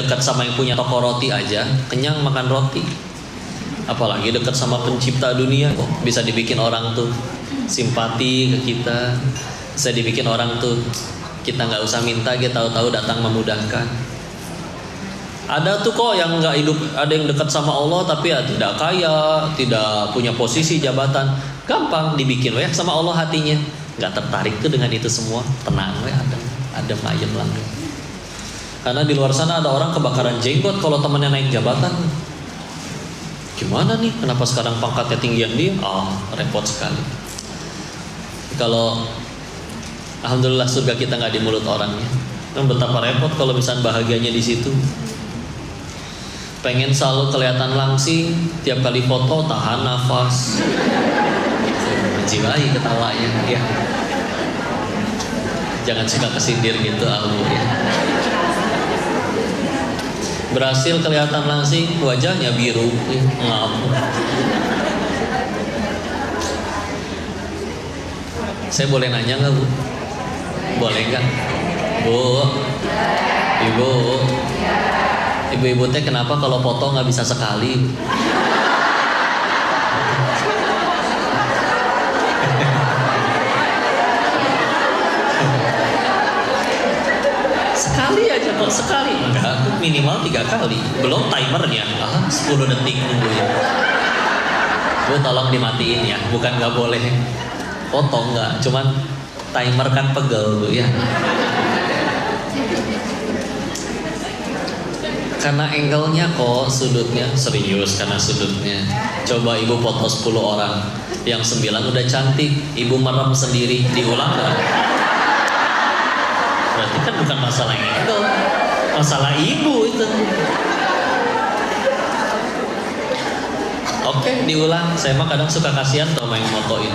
dekat sama yang punya toko roti aja kenyang makan roti, apalagi dekat sama pencipta dunia. Kok bisa dibikin orang tuh simpati ke kita, bisa dibikin orang tuh kita nggak usah minta, kita tahu-tahu datang memudahkan. Ada tuh kok yang nggak hidup, ada yang dekat sama Allah tapi ya tidak kaya, tidak punya posisi jabatan, gampang dibikin ya sama Allah hatinya, nggak tertarik tuh dengan itu semua, tenang ya, ada ayem lah. Karena di luar sana ada orang kebakaran jenggot kalau temannya naik jabatan. Gimana nih? Kenapa sekarang pangkatnya tinggian dia? Repot sekali. Kalau alhamdulillah surga kita nggak di mulut orangnya. Kan betapa repot kalau misalnya bahagianya di situ. Pengen selalu kelihatan langsing, tiap kali foto tahan nafas. Menjiwai ketawanya, ya. Jangan suka kesindir gitu, ya. Berhasil kelihatan langsing, wajahnya biru, ngamuk. Saya boleh nanya nggak, Bu? Boleh nggak? Bu, Ibu, ibu-ibu teh kenapa kalau foto nggak bisa sekali? Sekali aja kok, sekali. Enggak, minimal 3 kali. Belum timernya. 10 detik nungguin. Bu tolong dimatiin ya, bukan nggak boleh foto, nggak, cuman timer kan pegel Bu ya. Karena angle-nya kok, sudutnya serius, karena sudutnya. Coba ibu foto 10 orang, yang 9 udah cantik, ibu merem sendiri, diulang nggak? Berarti kan bukan masalah angle, masalah ibu itu. Oke, diulang. Saya mah kadang suka kasihan sama yang motoin.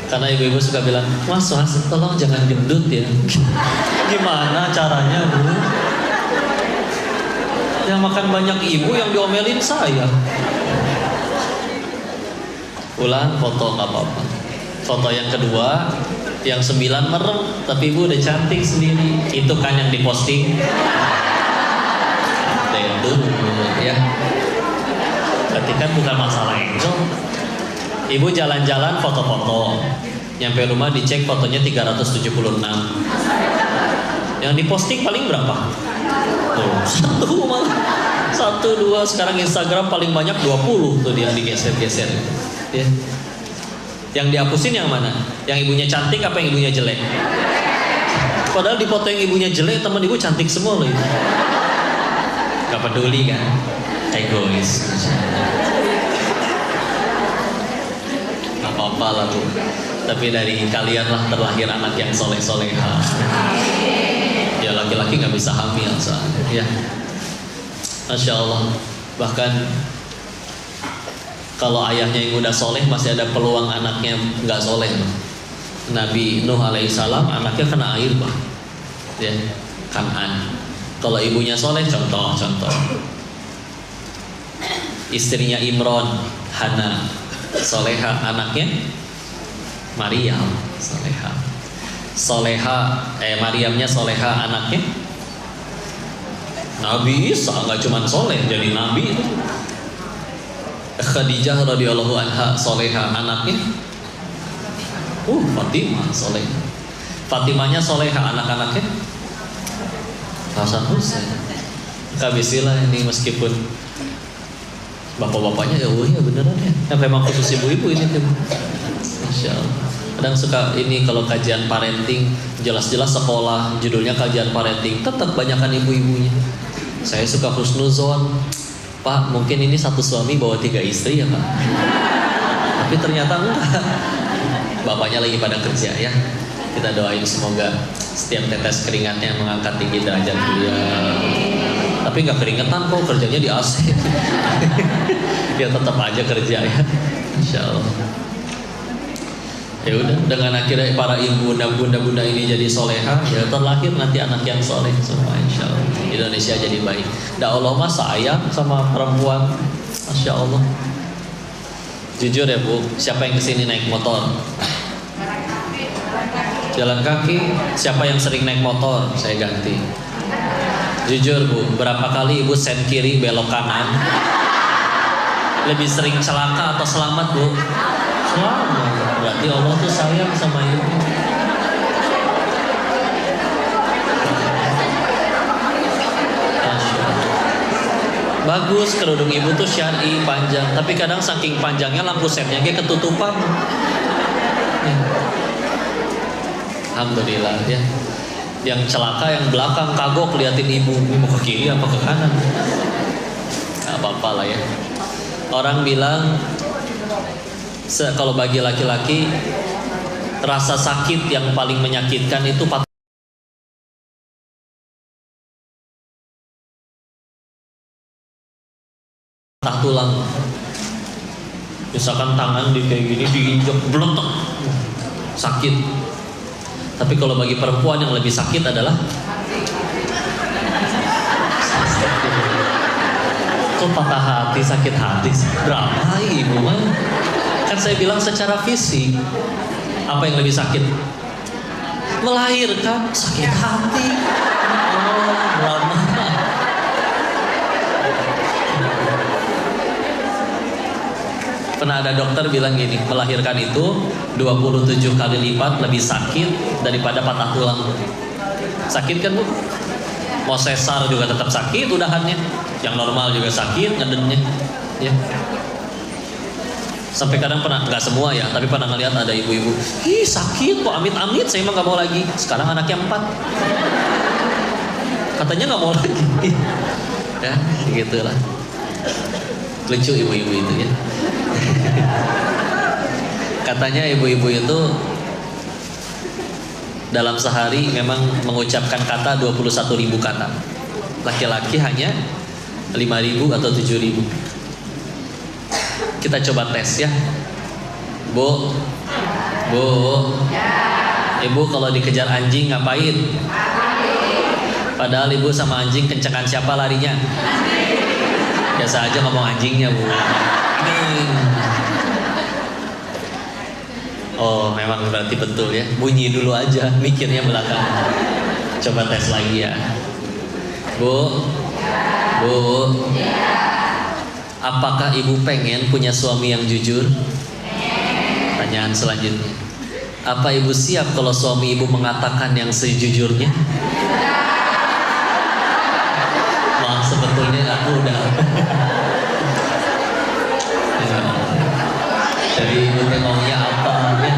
Karena ibu-ibu suka bilang, Mas, tolong jangan gendut ya. Gimana caranya, Bu? Yang makan banyak ibu, yang diomelin saya. Ulang foto nggak apa-apa. Foto yang kedua, yang 9 merem, tapi ibu udah cantik sendiri. Itu kan yang diposting. Itu ya. Berarti kan bukan masalah angle. Ibu jalan-jalan foto-foto, nyampe rumah dicek fotonya 376. Yang diposting paling berapa? Tuh, 1, 2. Sekarang Instagram paling banyak 20 tuh yang digeser-geser ya. Yang dihapusin yang mana? Yang ibunya cantik apa yang ibunya jelek? Padahal di foto yang ibunya jelek teman ibu cantik semua loh itu. Gak peduli kan? Egois. Gak apa-apa lah Bu. Tapi dari kalian lah terlahir anak yang soleh-soleha. Ya laki-laki nggak bisa hamil soalnya ya. Masya Allah. Bahkan kalau ayahnya yang udah soleh masih ada peluang anaknya nggak soleh. Nabi Nuh alaihissalam anaknya kena air Pak ya, Kan'an. Kalau ibunya soleh, contoh istrinya Imron, Hana soleha, anaknya Maryam Maryamnya soleha, anaknya Nabi Isa. Nggak cuma soleh, jadi nabi itu. Khadijah radhiyallahu anha soleha, anaknya Fatimah soleha. Fatimahnya soleha, anak-anaknya Hasan Husain. Kabisilah ini meskipun bapak-bapaknya ya beneran ya. Memang khusus ibu-ibu ini tuh. Masya Allah. Kadang suka ini kalau kajian parenting, jelas-jelas sekolah judulnya kajian parenting, tetap banyakan ibu-ibunya. Saya suka husnuzon, Pak mungkin ini satu suami bawa 3 istri ya Pak. Tapi ternyata enggak. Bapaknya lagi pada kerja ya. Kita doain semoga setiap tetes keringatnya mengangkat tinggi derajat beliau. Tapi nggak keringetan kok, kerjanya di AC. Ya tetap aja kerja ya. Insya Allah. Ya udah, dengan akhirnya para ibu dan bunda-bunda ini jadi soleha, ya terlahir nanti anak yang soleh semua, insya Allah. Indonesia jadi baik. Da Allah mah sayang sama perempuan, masya Allah. Jujur ya Bu, siapa yang kesini naik motor? Jalan kaki. Siapa yang sering naik motor? Saya ganti. Jujur Bu, berapa kali Ibu sen kiri belok kanan? Lebih sering celaka atau selamat Bu? Selamat. Berarti Allah tuh sayang sama Ibu. Bagus kerudung Ibu tuh syar'i panjang, tapi kadang saking panjangnya lampu setnya kayak ketutupan. Ya. Alhamdulillah ya. Yang celaka yang belakang kagok liatin Ibu mau ke kiri apa ke kanan. Gak apa-apa lah ya. Orang bilang kalau bagi laki-laki rasa sakit yang paling menyakitkan itu patah tulang. Misalkan tangan di kayak gini diinjak beletok, sakit. Tapi kalau bagi perempuan yang lebih sakit adalah kok patah hati, sakit hati, drama Ibu mah. Kan saya bilang secara fisik apa yang lebih sakit? Melahirkan, sakit hati. Oh, drama. Pernah ada dokter bilang gini, melahirkan itu 27 kali lipat lebih sakit daripada patah tulang. Sakit kan Bu? Mau sesar juga tetap sakit udahannya. Yang normal juga sakit ngedennya. Ya. Sampai kadang pernah, nggak semua ya, tapi pernah ngeliat ada ibu-ibu, ih sakit kok amit-amit, saya mah nggak mau lagi. Sekarang anaknya 4, katanya nggak mau lagi. Ya, gitulah. Lucu ibu-ibu itu ya. Katanya ibu-ibu itu dalam sehari memang mengucapkan kata 21.000 kata. Laki-laki hanya 5.000 atau 7.000. Kita coba tes ya. Bu, Ibu kalau dikejar anjing ngapain? Padahal Ibu sama anjing kencengan siapa larinya? Biasa aja ngomong anjingnya Bu. Oh memang berarti betul ya. Bunyi dulu aja, mikirnya belakang. Coba tes lagi ya. Bu, apakah Ibu pengen punya suami yang jujur? Pertanyaan selanjutnya, apa Ibu siap kalau suami Ibu mengatakan yang sejujurnya? Wah sebetulnya aku udah. Jadi Ibu maunya apa ya?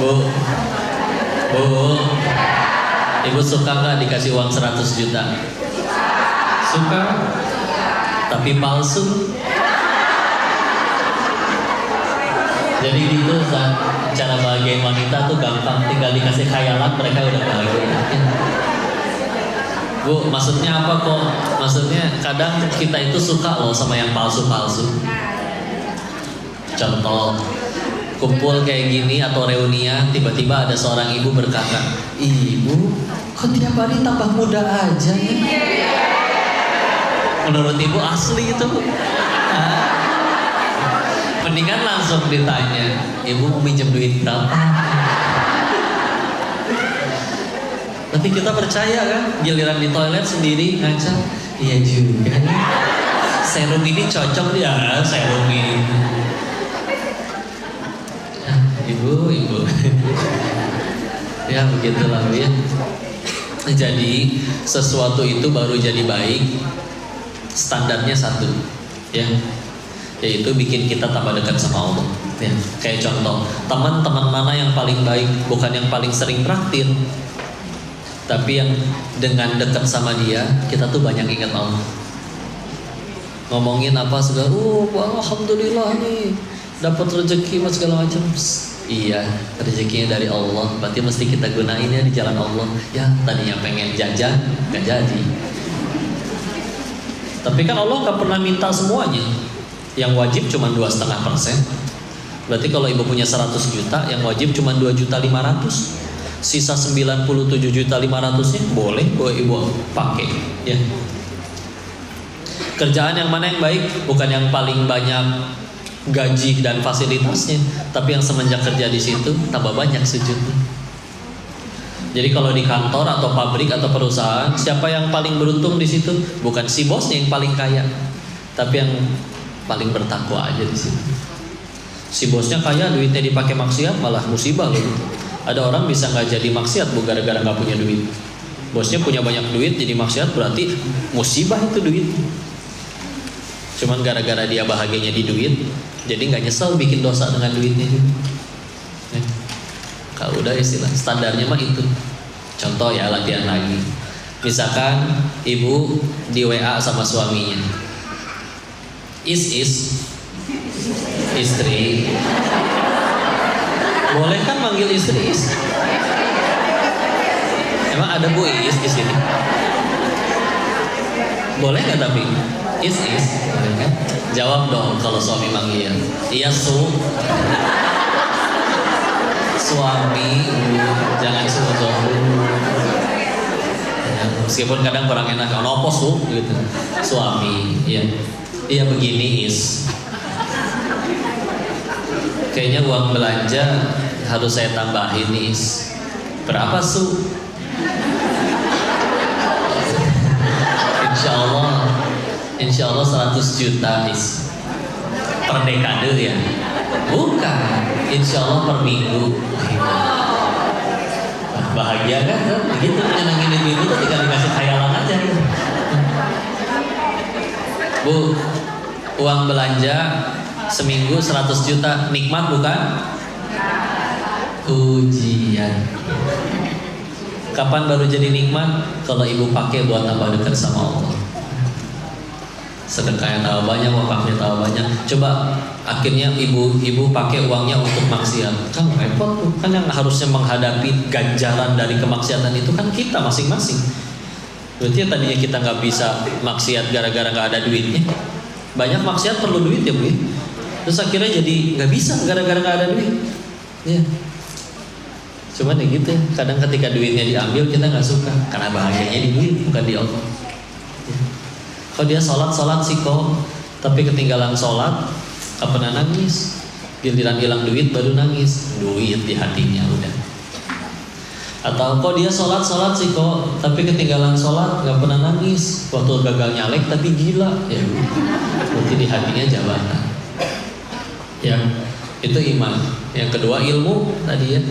Bu, Ibu suka nggak dikasih uang 100 juta? Suka, tapi palsu. Jadi gitu Ustaz, cara bahagiain wanita tuh gampang, tinggal dikasih khayalan mereka udah bahagia. Bu, maksudnya apa kok? Maksudnya kadang kita itu suka loh sama yang palsu-palsu. Contoh, kumpul kayak gini atau reunian, tiba-tiba ada seorang ibu berkata, Ibu, kok tiap hari tambah muda aja ya? Menurut Ibu asli itu? Mendingan langsung ditanya, Ibu mau minjem duit berapa? Tapi kita percaya kan, giliran di toilet sendiri ngaca, iya juga nih. Serum ini cocok ya, serum ini. Ibu. Ya begitulah ya. Jadi sesuatu itu baru jadi baik, standarnya satu, ya, yaitu bikin kita tambah dekat sama Allah. Ya, kayak contoh, teman-teman mana yang paling baik, bukan yang paling sering traktir, tapi yang dengan dekat sama dia, kita tuh banyak ingat Allah. Ngomongin apa segala, alhamdulillah nih, dapat rezeki mas segala macam. Iya, rezekinya dari Allah, berarti mesti kita gunain ya di jalan Allah. Ya, tadinya pengen jajan, gak jadi. Tapi kan Allah gak pernah minta semuanya. Yang wajib cuma 2,5%. Berarti kalau ibu punya 100 juta, yang wajib cuma 2.500.000. Sisa 97.500.000-nya boleh ibu pakai. Ya. Kerjaan yang mana yang baik? Bukan yang paling banyak gaji dan fasilitasnya, tapi yang semenjak kerja di situ tambah banyak sujudnya. Jadi kalau di kantor atau pabrik atau perusahaan, siapa yang paling beruntung di situ? Bukan si bosnya yang paling kaya, tapi yang paling bertakwa aja di situ. Si bosnya kaya, duitnya dipakai maksiat, malah musibah loh gitu. Ada orang bisa nggak jadi maksiat bu gara-gara nggak punya duit. Bosnya punya banyak duit jadi maksiat, berarti musibah itu duit. Cuman gara-gara dia bahagianya di duit, jadi nggak nyesel bikin dosa dengan duitnya. Kalau udah istilah standarnya mah itu. Contoh ya, latihan lagi. Misalkan ibu di WA sama suaminya. Is istri. Boleh kan manggil istri is? Emang ada Bu Is di sini? Boleh nggak tapi? Is boleh kan? Jawab dong kalau suami manggil. Iya su. Suami, jangan suami. Ya, meskipun kadang kurang enak, nopo su gitu. Suami, iya. Iya begini is. Kayaknya uang belanja harus saya tambahin is. Berapa su? Insya Allah 100 juta is. Per dekade ya. Bukan, insya Allah per minggu. Bahagia kan? Begitu nyenengin ibu tuh tinggal dikasih khayalan aja. Bu, uang belanja seminggu 100 juta, nikmat bukan? Ujian. Kapan baru jadi nikmat? Kalau ibu pakai buat tambah dekat sama Allah. Sedekahnya tambah banyak, wakafnya tambah banyak. Coba akhirnya ibu pakai uangnya untuk maksiat, kan repot tuh. Kan yang harusnya menghadapi ganjaran dari kemaksiatan itu kan kita masing-masing. Berarti tadinya kita nggak bisa maksiat gara-gara nggak ada duitnya. Banyak maksiat perlu duit ya bu. Terus akhirnya jadi nggak bisa gara-gara nggak ada duit. Ya. Cuman ya gitu. Kadang ketika duitnya diambil kita nggak suka karena bahagianya di duit bukan di Allah. Ya. Kalau dia sholat sih kok, tapi ketinggalan sholat, gak pernah nangis. Giliran hilang duit baru nangis, duit di hatinya udah. Atau kok dia sholat sih kok, tapi ketinggalan sholat gak pernah nangis. Waktu gagal nyalek tapi gila, ya berarti di hatinya jabatan. Ya, itu iman. Yang kedua ilmu tadi ya.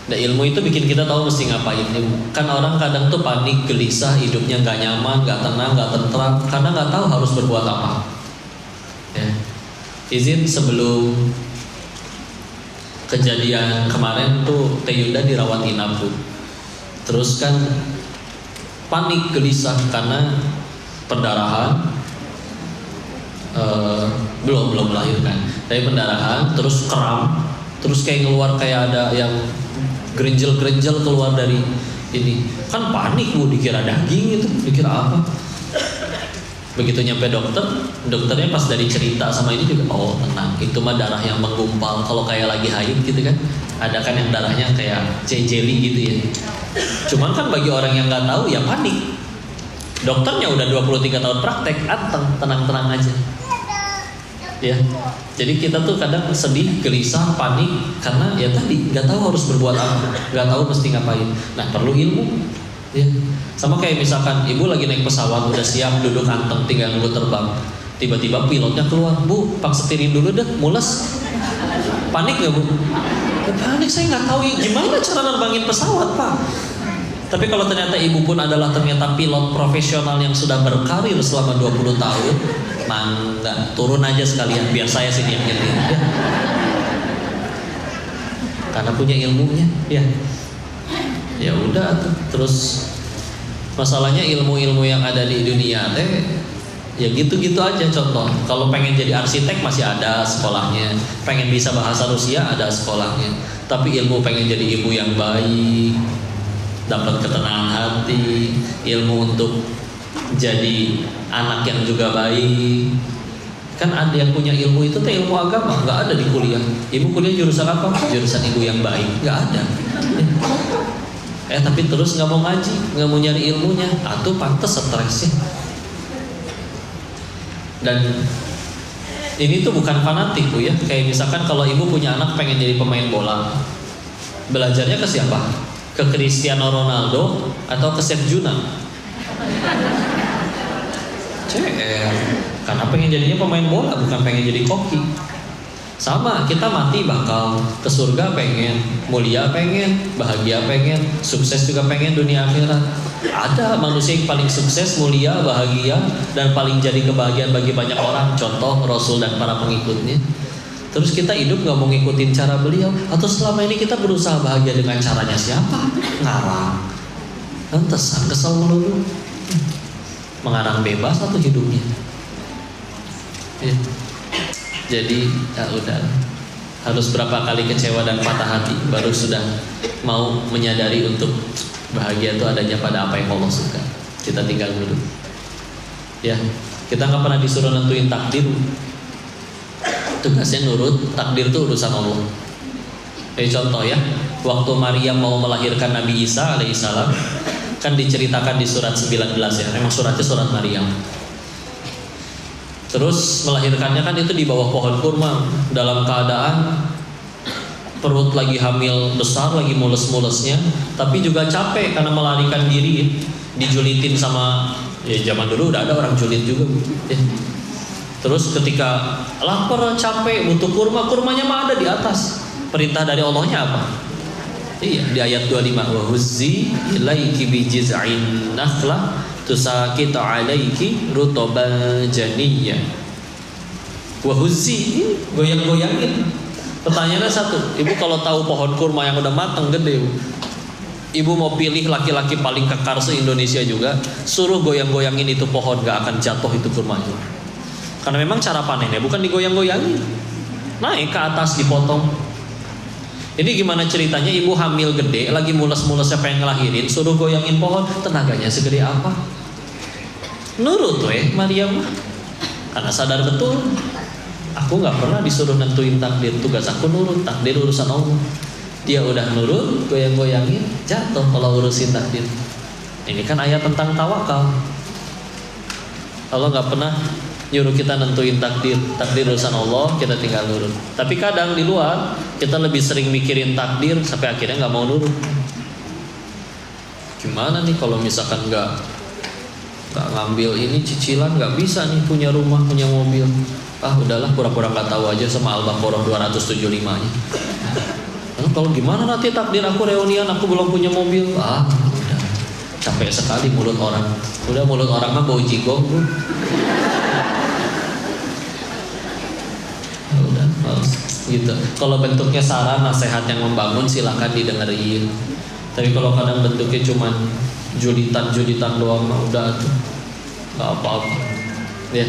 Nah, ilmu itu bikin kita tahu mesti ngapain. Kan orang kadang tuh panik, gelisah, hidupnya nggak nyaman, nggak tenang, nggak tentram, karena nggak tahu harus berbuat apa. Ya. Izin sebelum kejadian kemarin tuh Teh Yunda dirawat inap tuh. Terus kan panik, gelisah karena perdarahan, belum melahirkan, tapi pendarahan, terus kram, terus kayak ngeluar kayak ada yang gerinjel keluar dari ini. Kan panik bu, dikira daging itu, dikira apa. Begitu nyampe dokternya pas dari cerita sama ini juga, oh tenang, itu mah darah yang menggumpal. Kalau kayak lagi haid gitu kan, ada kan yang darahnya kayak jelly gitu ya. Cuman kan bagi orang yang nggak tahu ya panik. Dokternya udah 23 tahun praktek, anteng, tenang-tenang aja. Ya, jadi kita tuh kadang sedih, gelisah, panik karena ya tadi nggak tahu harus berbuat apa, nggak tahu mesti ngapain. Nah perlu ilmu. Ya, sama kayak misalkan ibu lagi naik pesawat udah siap duduk anteng tinggal nunggu terbang, tiba-tiba pilotnya keluar, bu, pak setirin dulu deh, mules. Panik nggak bu? Ya, panik, saya nggak tahu gimana cara nerbangin pesawat pak. Tapi kalau ternyata ibu pun adalah ternyata pilot profesional yang sudah berkarir selama 20 tahun, mangga turun aja sekalian biar saya sini yang nyetir. Ya. Karena punya ilmunya, ya. Ya udah tuh. Terus masalahnya ilmu-ilmu yang ada di dunia teh ya gitu-gitu aja. Contoh, kalau pengen jadi arsitek masih ada sekolahnya, pengen bisa bahasa Rusia ada sekolahnya. Tapi ilmu pengen jadi ibu yang baik, dapat ketenangan hati, ilmu untuk jadi anak yang juga baik. Kan ada yang punya ilmu itu teh ilmu agama, nggak ada di kuliah. Ibu kuliah jurusan apa? Jurusan ibu yang baik, nggak ada. Tapi terus nggak mau ngaji, nggak mau nyari ilmunya, atau pantas stresnya. Dan ini tuh bukan fanatik bu ya. Kayak misalkan kalau ibu punya anak pengen jadi pemain bola, belajarnya ke siapa? Ke Ke Cristiano Ronaldo atau ke Chef Juna? CR. Karena pengen jadinya pemain bola, bukan pengen jadi koki. Sama, kita mati bakal ke surga pengen, mulia pengen, bahagia pengen, sukses juga pengen dunia akhirat. Ada manusia yang paling sukses, mulia, bahagia, dan paling jadi kebahagiaan bagi banyak orang. Contoh Rasul dan para pengikutnya. Terus kita hidup gak mau ngikutin cara beliau, atau selama ini kita berusaha bahagia dengan caranya siapa? Ngarang. Lantesan kesel melulu. Mengarang bebas atau hidupnya? Ya. Jadi ya udah, harus berapa kali kecewa dan patah hati baru sudah mau menyadari untuk bahagia itu adanya pada apa yang Allah suka. Kita tinggal dulu. Ya, kita nggak pernah disuruh nentuin takdir. Tugasnya nurut, takdir itu urusan Allah. Jadi contoh ya, waktu Maryam mau melahirkan Nabi Isa alaihissalam, kan diceritakan di surat 19 ya. Memang suratnya surat Maryam. Terus melahirkannya kan itu di bawah pohon kurma, dalam keadaan perut lagi hamil besar, lagi mules-mulesnya, tapi juga capek karena melarikan diri, dijulitin sama, ya zaman dulu udah ada orang julit juga ya. Terus ketika lapar, capek, butuh kurma, kurmanya mah ada di atas. Perintah dari Allahnya apa? Iya, di ayat 25, wa huzzi ilaiki bi jiz'in nakhlah tusakit alaiki rutoban janiyya. Wahuzzi, goyang-goyangin. Pertanyaannya satu, ibu kalau tahu pohon kurma yang udah matang gede, ibu mau pilih laki-laki paling kekar se-Indonesia juga, suruh goyang-goyangin itu pohon, gak akan jatuh itu kurmanya. Karena memang cara panennya bukan digoyang-goyangin, naik ke atas dipotong. Ini gimana ceritanya, ibu hamil gede, lagi mules-mulesnya pengen ngelahirin, suruh goyangin pohon, tenaganya segede apa? Nurut Maryam, karena sadar betul, aku nggak pernah disuruh nentuin takdir, tugas aku nurut, takdir urusan Allah. Dia udah nurut, goyang-goyangin, jatuh kalau urusin takdir. Ini kan ayat tentang tawakal. Allah nggak pernah nyuruh kita nentuin takdir, takdir urusan Allah, kita tinggal nurut. Tapi kadang di luar kita lebih sering mikirin takdir sampai akhirnya nggak mau nurut. Gimana nih kalau misalkan nggak ngambil ini cicilan, nggak bisa nih punya rumah, punya mobil. Udahlah pura-pura nggak tahu aja sama Al-Baqarah 275-nya. Kalau gimana nanti takdir aku reunian, aku belum punya mobil. Udah capek sekali mulut orang. Udah mulut orang mah bau jigong bro. Udah gitu. Kalau bentuknya saran, nasihat yang membangun silahkan didengerin. Tapi kalau kadang bentuknya cuman julitan doang, udah tuh nggak apa-apa ya.